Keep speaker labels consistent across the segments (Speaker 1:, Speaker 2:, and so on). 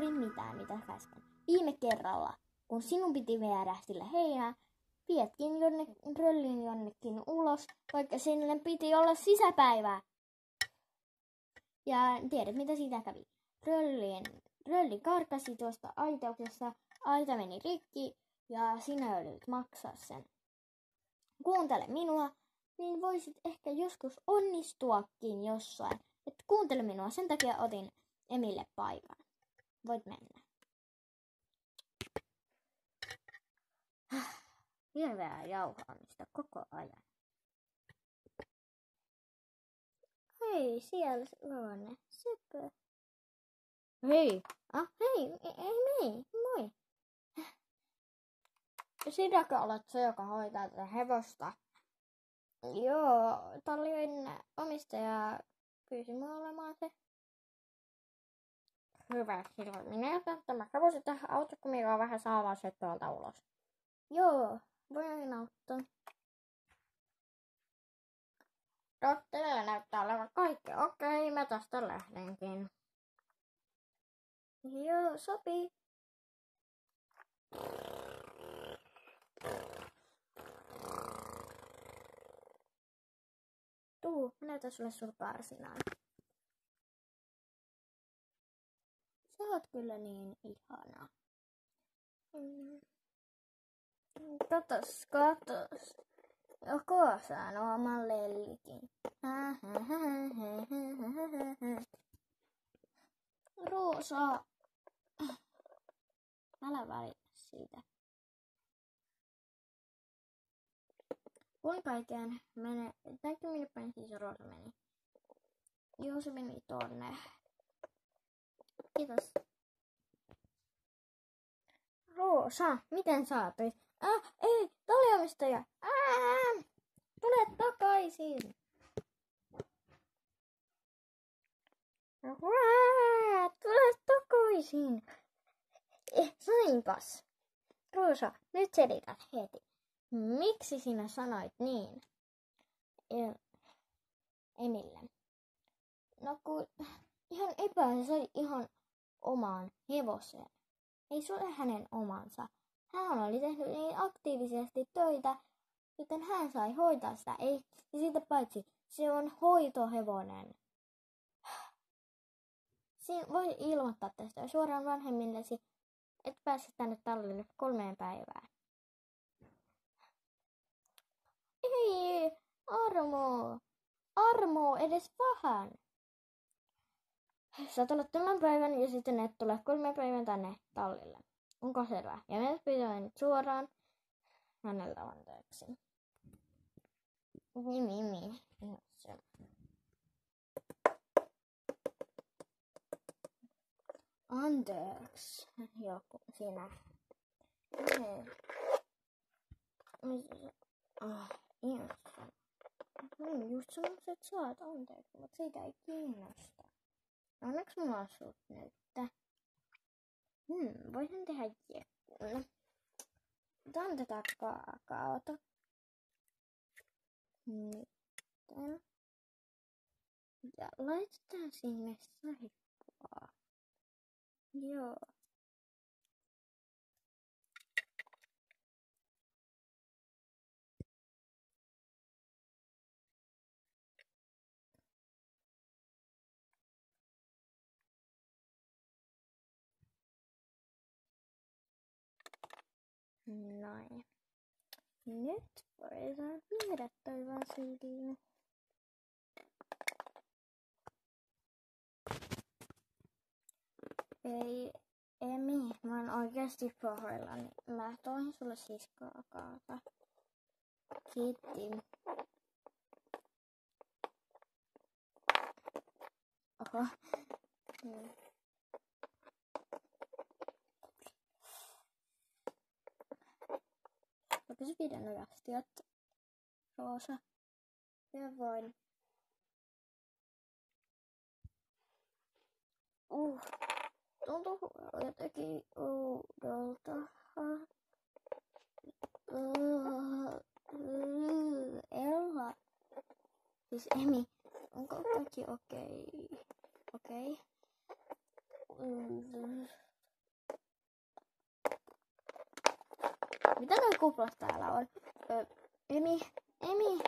Speaker 1: nyt mitään, mitä äsken. Viime kerralla, kun sinun piti viedä sille heinää, vietkin Röllin jonnekin ulos, vaikka sinne piti olla sisäpäivää. Ja tiedät, mitä siitä kävi. Rölli karkasi tuosta aitauksesta, aita meni rikki ja sinä joudut maksaa sen. Kuuntele minua, niin voisit ehkä joskus onnistuakin jossain. Et kuuntele minua, sen takia otin Emille paikan. Voit mennä. Hirveää jauhaamista koko ajan. Hei, siellä on Sepö. Hei. Hei, moi. Sinäkö olet se, joka hoitaa tätä hevosta? Joo, tallin omistaja pyysi mua olemaan se. Hyvä, silloin minä jätän tämä hevosi tähän autoon, kun minä vähän saamaan se tuolta ulos. Joo, voin auttaa. Teillä näyttää olevan kaikki okei, mä tästä lähdenkin. Joo, sopii. Tuu, mä näytän sulle sun karsinaan. Sä oot kyllä niin ihana. Katos. Joko saan oman lellikin. Roosa. Älä välitä siitä. Kuinka ikään menee? Näytkö minne päin siis Roosa meni? Joo, se meni tonne. Kiitos. Roosa, miten saatiin? Ei, talliomistaja. Tule takaisin. Tule takaisin. Sainpas. Roosa, nyt selität heti. Miksi sinä sanoit niin? Emille. No kun ihan epäili ihan omaan hevoseen. Ei se ole hänen omansa. Hän oli tehnyt niin aktiivisesti töitä, joten hän sai hoitaa sitä. Ei, ja siitä paitsi, se on hoitohevonen. Siinä voi ilmoittaa tästä suoraan vanhemmillesi, et pääse tänne tallille 3 päivään. Ei, Armo, edes vähän. Sä tulet tämän päivän ja sitten et tule 3 päivän tänne tallille. Onko selvä? Ja me pitää nyt suoraan häneltä anteeksi. Niin. Anteeksi. Joku sinä. Just sanoisin, että saat anteeksi, mutta siitä ei kiinnosta. Onneksi mulla on sut nyt. Voisin tehdä jekkun. Otan tätä kaakaota. Nytten. Ja laitetaan sinne saippua. Joo. Noin. Nyt voidaan viedä toi vasiliin. Ei, Emi, mä oon oikeasti pahoillani. Mä toin sulle siis kaakaota. Kiitti. Oho. Voitko viedä nuo astiat, Roosa? Ja voin. Tuntuu jotenkin oudolta. Ella. Siis Emi, onko kaikki okei? Mitä noi kuplat täällä on? Emi. Emi.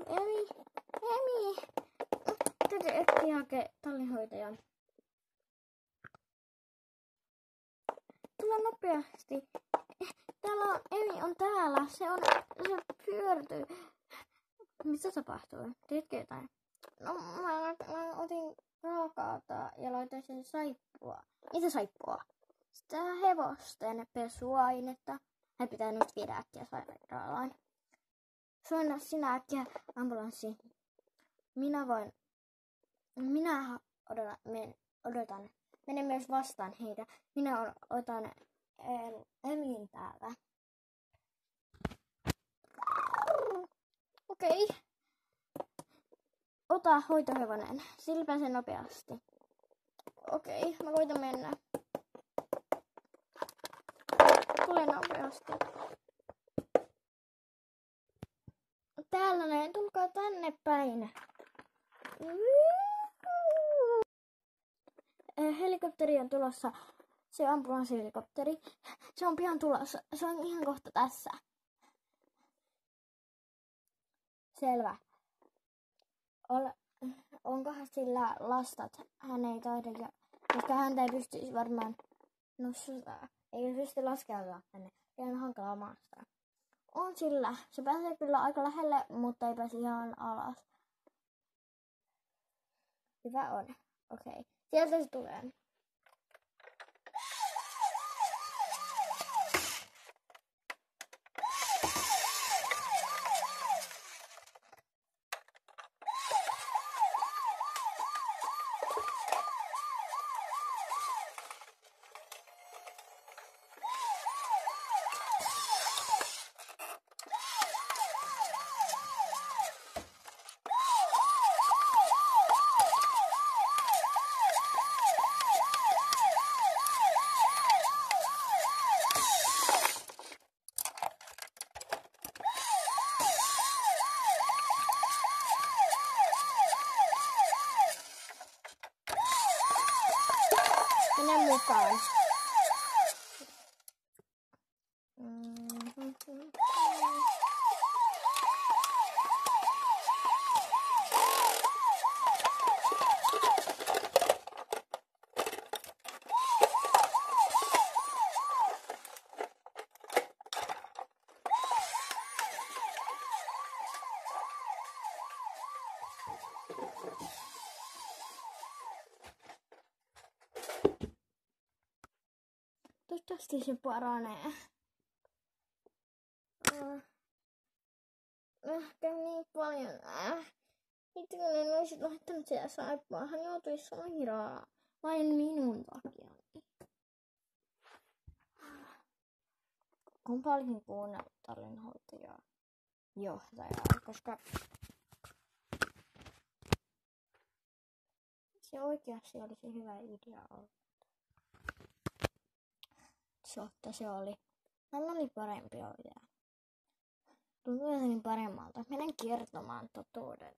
Speaker 1: Emi. Täytyy etsiä hakea tallinhoitajan. Tule nopeasti. Täällä on, Emi on täällä. Se pyörtyy. Mitä tapahtuu? Tiedätkö jotain? No mä otin raakaata ja laitoin sen saippua. Mitä saippua? Sitä hevosten pesuainetta. Hän pitää nyt viedä äkkiä sairaalaan. Soina sinä äkkiä ambulanssiin. Minä odotan. Menen myös vastaan heitä. Minä otan Emin täällä. Okei. Ota hoitohevonen. Sillä pääsee nopeasti. Okei, mä koitan mennä. Tule nopeasti. Täällä näin, tulkaa tänne päin. Helikopteri on tulossa. Se ambulanssihelikopteri. Se on pian tulossa. Se on ihan kohta tässä. Selvä. Onkohan sillä lastat? Hän ei taida, koska häntä ei pystyisi varmaan nostaa. Ei pysty laskeutumaan tänne. Ihan hankalaa maasta. On sillä. Se pääsee kyllä aika lähelle, mutta ei pääse ihan alas. Hyvä on. Okei. Sieltä se tulee. Mene mukaan. Toivottavasti se paranee. Ehkä niin paljon. Itse kun en olisi laittanut sitä saippua, hän joutui sairaalaan. Vain minun takiani. On paljon kuunnellut tallinhoitajaa johtajaa, koska se oikeasti olisi hyvä idea ollut. Se oli. Hän oli parempi idea. Tuntuu jotenkin paremmalta. Menen kertomaan totuuden.